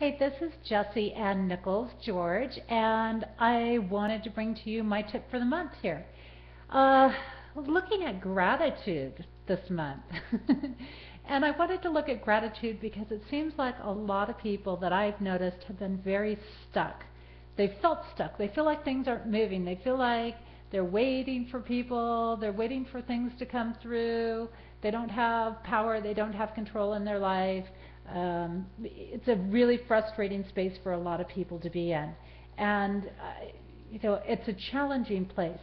Hey, this is Jessie and Nichols, George, and I wanted to bring to you my tip for the month here. Uh, Looking at gratitude this month. And I wanted to look at gratitude because it seems like a lot of people that I've noticed have been very stuck. They felt stuck. They feel like things aren't moving. They feel like they're waiting for people, they're waiting for things to come through. They don't have power, they don't have control in their life. It's a really frustrating space for a lot of people to be in. And, it's a challenging place.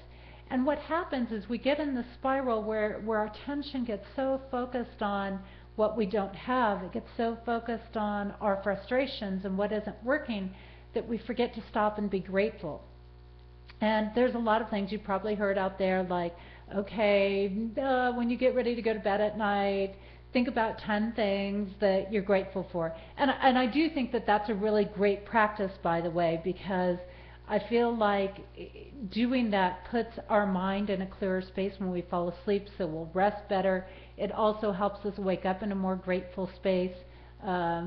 And what happens is we get in this spiral where our attention gets so focused on what we don't have, it gets so focused on our frustrations and what isn't working, that we forget to stop and be grateful. And there's a lot of things you've probably heard out there like, okay, when you get ready to go to bed at night, think about 10 things that you're grateful for. And I do think that that's a really great practice, by the way, because I feel like doing that puts our mind in a clearer space when we fall asleep, so we'll rest better. It also helps us wake up in a more grateful space,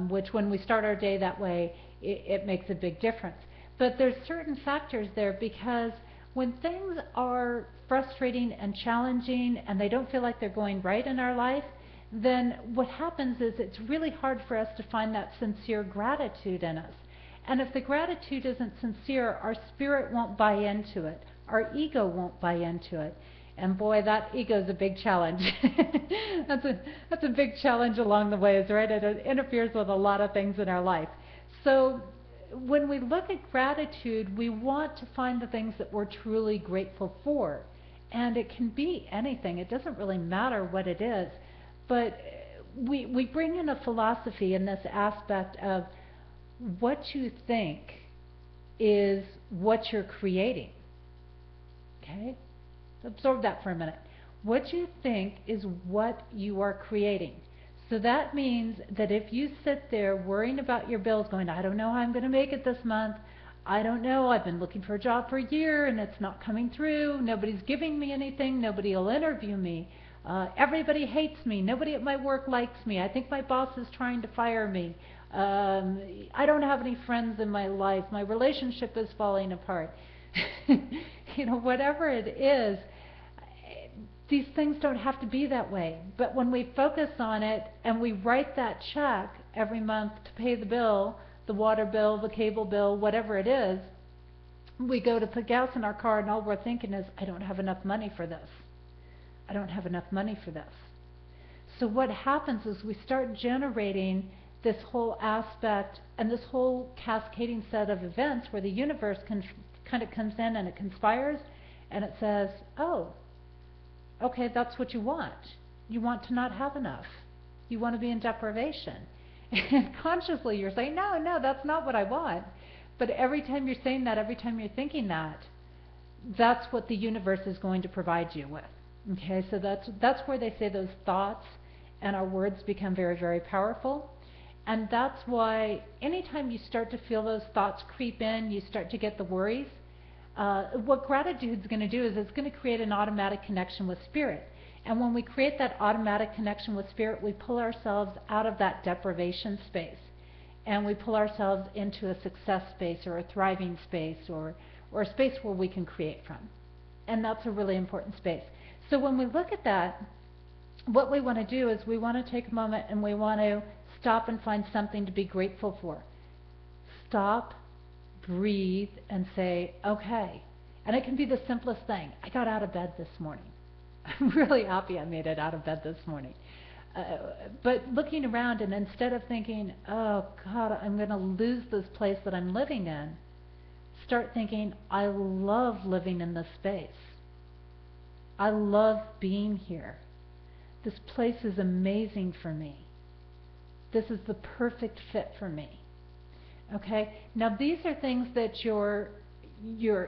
which when we start our day that way, it makes a big difference. But there's certain factors there because when things are frustrating and challenging and they don't feel like they're going right in our life, then what happens is it's really hard for us to find that sincere gratitude in us. And if the gratitude isn't sincere, our spirit won't buy into it. Our ego won't buy into it. And boy, that ego is a big challenge. that's a big challenge along the ways, right? It interferes with a lot of things in our life. So when we look at gratitude, we want to find the things that we're truly grateful for. And it can be anything. It doesn't really matter what it is. But we bring in a philosophy in this aspect of what you think is what you're creating. Okay? Absorb that for a minute. What you think is what you are creating. So that means that if you sit there worrying about your bills, going, I don't know how I'm going to make it this month. I don't know. I've been looking for a job for a year and it's not coming through. Nobody's giving me anything. Nobody will interview me. Everybody hates me. Nobody at my work likes me. I think my boss is trying to fire me. I don't have any friends in my life. My relationship is falling apart. Whatever it is, these things don't have to be that way. But when we focus on it and we write that check every month to pay the bill, the water bill, the cable bill, whatever it is, we go to put gas in our car and all we're thinking is, I don't have enough money for this. I don't have enough money for this. So what happens is we start generating this whole aspect and this whole cascading set of events where the universe kind of comes in and it conspires and it says, oh, okay, that's what you want. You want to not have enough. You want to be in deprivation. And consciously you're saying, no, that's not what I want. But every time you're saying that, every time you're thinking that, that's what the universe is going to provide you with. Okay, so that's where they say those thoughts and our words become very, very powerful. And that's why anytime you start to feel those thoughts creep in, you start to get the worries, what gratitude is going to do is it's going to create an automatic connection with spirit. And when we create that automatic connection with spirit, we pull ourselves out of that deprivation space. And we pull ourselves into a success space or a thriving space or a space where we can create from. And that's a really important space. So when we look at that, what we want to do is we want to take a moment and we want to stop and find something to be grateful for. Stop, breathe, and say, okay. And it can be the simplest thing. I got out of bed this morning. I'm really happy I made it out of bed this morning. But looking around and instead of thinking, oh God, I'm going to lose this place that I'm living in, start thinking, I love living in this space. I love being here. This place is amazing for me. This is the perfect fit for me. Okay? Now these are things that your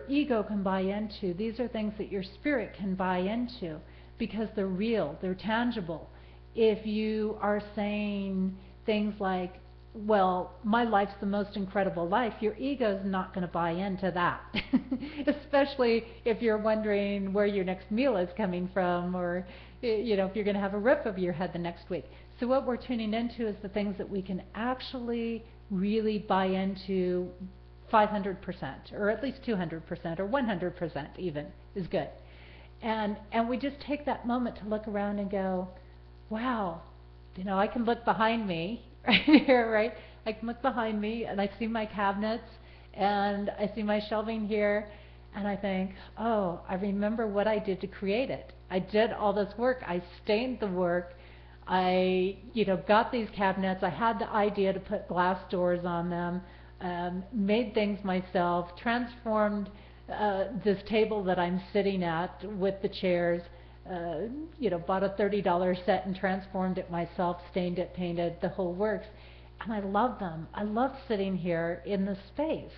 ego can buy into. These are things that your spirit can buy into because they're real, they're tangible. If you are saying things like, well, my life's the most incredible life, your ego's not going to buy into that. Especially if you're wondering where your next meal is coming from or if you're going to have a roof over your head the next week. So what we're tuning into is the things that we can actually really buy into 500%, or at least 200%, or 100% even is good. And we just take that moment to look around and go, wow, I can look behind me right here, right? I can look behind me and I see my cabinets and I see my shelving here, and I think, oh, I remember what I did to create it. I did all this work. I stained the work. I, got these cabinets. I had the idea to put glass doors on them, made things myself, transformed this table that I'm sitting at with the chairs, bought a $30 set and transformed it myself, stained it, painted, the whole works. And I love them. I love sitting here in this space.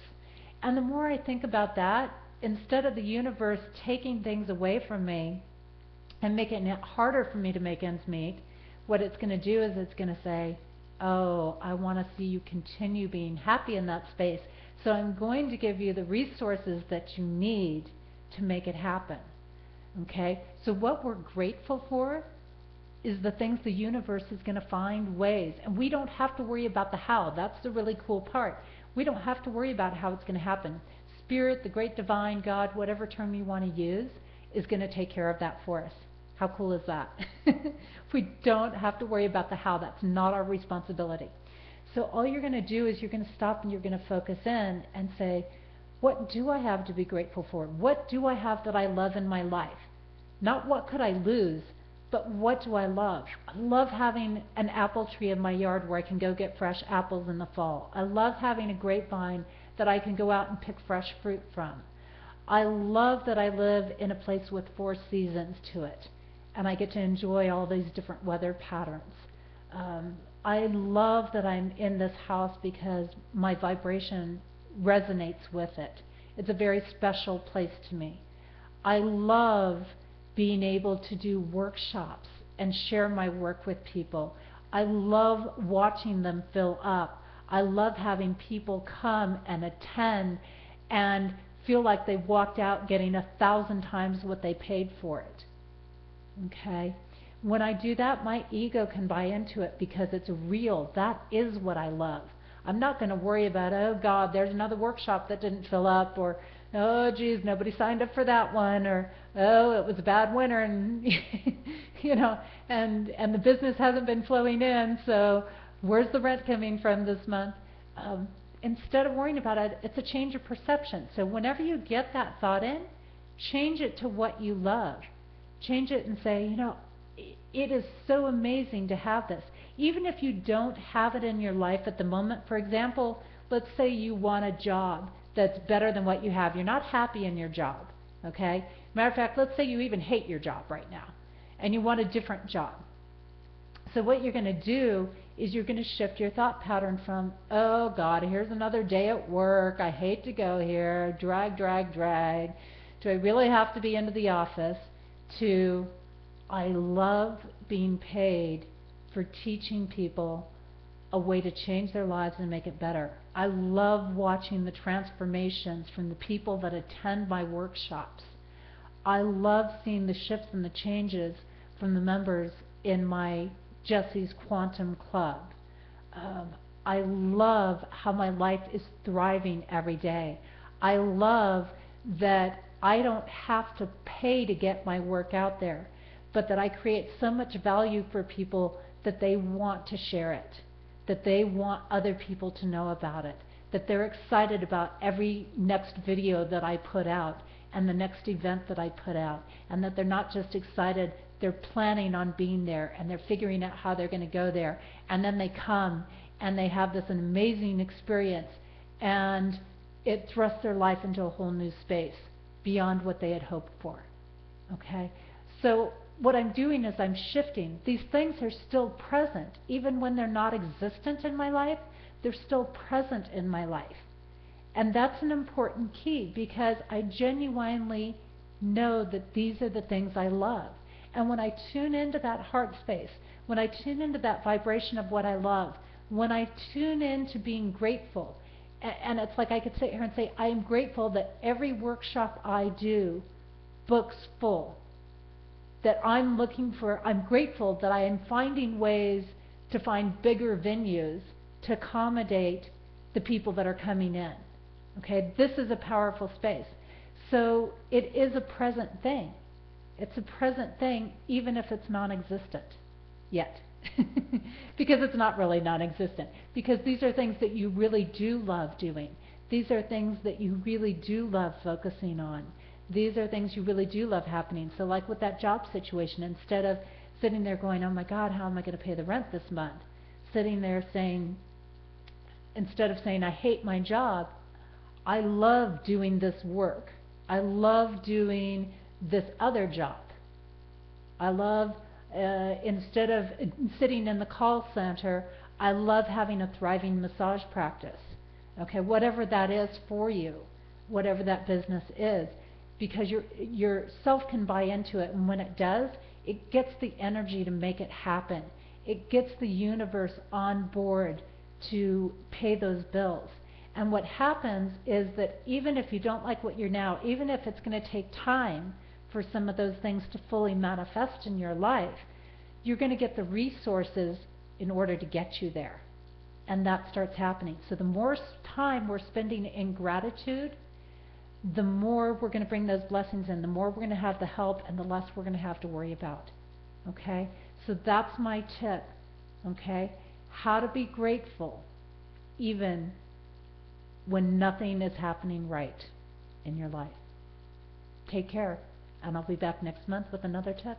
And the more I think about that, instead of the universe taking things away from me and making it harder for me to make ends meet, what it's going to do is it's going to say, oh, I want to see you continue being happy in that space. So I'm going to give you the resources that you need to make it happen. Okay? So what we're grateful for is the things the universe is going to find ways. And we don't have to worry about the how. That's the really cool part. We don't have to worry about how it's going to happen. Spirit, the great divine, God, whatever term you want to use, is going to take care of that for us. How cool is that? We don't have to worry about the how. That's not our responsibility. So all you're going to do is you're going to stop and you're going to focus in and say, what do I have to be grateful for? What do I have that I love in my life? Not what could I lose, but what do I love? I love having an apple tree in my yard where I can go get fresh apples in the fall. I love having a grapevine that I can go out and pick fresh fruit from. I love that I live in a place with 4 seasons to it, and I get to enjoy all these different weather patterns. I love that I'm in this house because my vibration resonates with it. It's a very special place to me. I love being able to do workshops and share my work with people. I love watching them fill up. I love having people come and attend and feel like they walked out getting 1,000 times what they paid for it. Okay? When I do that, my ego can buy into it because it's real. That is what I love. I'm not going to worry about, oh God, there's another workshop that didn't fill up, or oh geez, nobody signed up for that one, or oh, it was a bad winter and and the business hasn't been flowing in, so where's the rent coming from this month? Instead of worrying about it, it's a change of perception. So whenever you get that thought in, change it to what you love. Change it and say, it is so amazing to have this. Even if you don't have it in your life at the moment, for example, let's say you want a job that's better than what you have. You're not happy in your job, okay? Matter of fact, let's say you even hate your job right now, and you want a different job. So what you're going to do is you're going to shift your thought pattern from, oh God, here's another day at work, I hate to go here, drag, drag, drag, do I really have to be into the office, to I love being paid for teaching people a way to change their lives and make it better. I love watching the transformations from the people that attend my workshops. I love seeing the shifts and the changes from the members in my Jesse's Quantum Club. I love how my life is thriving every day. I love that I don't have to pay to get my work out there, but that I create so much value for people that they want to share it, that they want other people to know about it, that they're excited about every next video that I put out and the next event that I put out, and that they're not just excited, they're planning on being there, and they're figuring out how they're going to go there, and then they come and they have this amazing experience, and it thrusts their life into a whole new space beyond what they had hoped for. Okay? So what I'm doing is I'm shifting. These things are still present. Even when they're not existent in my life, they're still present in my life. And that's an important key, because I genuinely know that these are the things I love. And when I tune into that heart space, when I tune into that vibration of what I love, when I tune into being grateful, and it's like I could sit here and say, I am grateful that every workshop I do books full. That I'm grateful that I am finding ways to find bigger venues to accommodate the people that are coming in. Okay, this is a powerful space. So it is a present thing. It's a present thing even if it's non-existent yet. Because it's not really non-existent. Because these are things that you really do love doing. These are things that you really do love focusing on. These are things you really do love happening. So like with that job situation, instead of sitting there going, oh my God, how am I going to pay the rent this month? Sitting there saying, instead of saying, I hate my job, I love doing this work. I love doing this other job. I love, instead of sitting in the call center, I love having a thriving massage practice. Okay, whatever that is for you, whatever that business is, because your self can buy into it, and when it does, it gets the energy to make it happen. It gets the universe on board to pay those bills. And what happens is that even if you don't like what you're now, even if it's going to take time for some of those things to fully manifest in your life, you're going to get the resources in order to get you there. And that starts happening. So the more time we're spending in gratitude, the more we're going to bring those blessings in, the more we're going to have the help, and the less we're going to have to worry about. Okay? So that's my tip. Okay? How to be grateful even when nothing is happening right in your life. Take care, and I'll be back next month with another tip.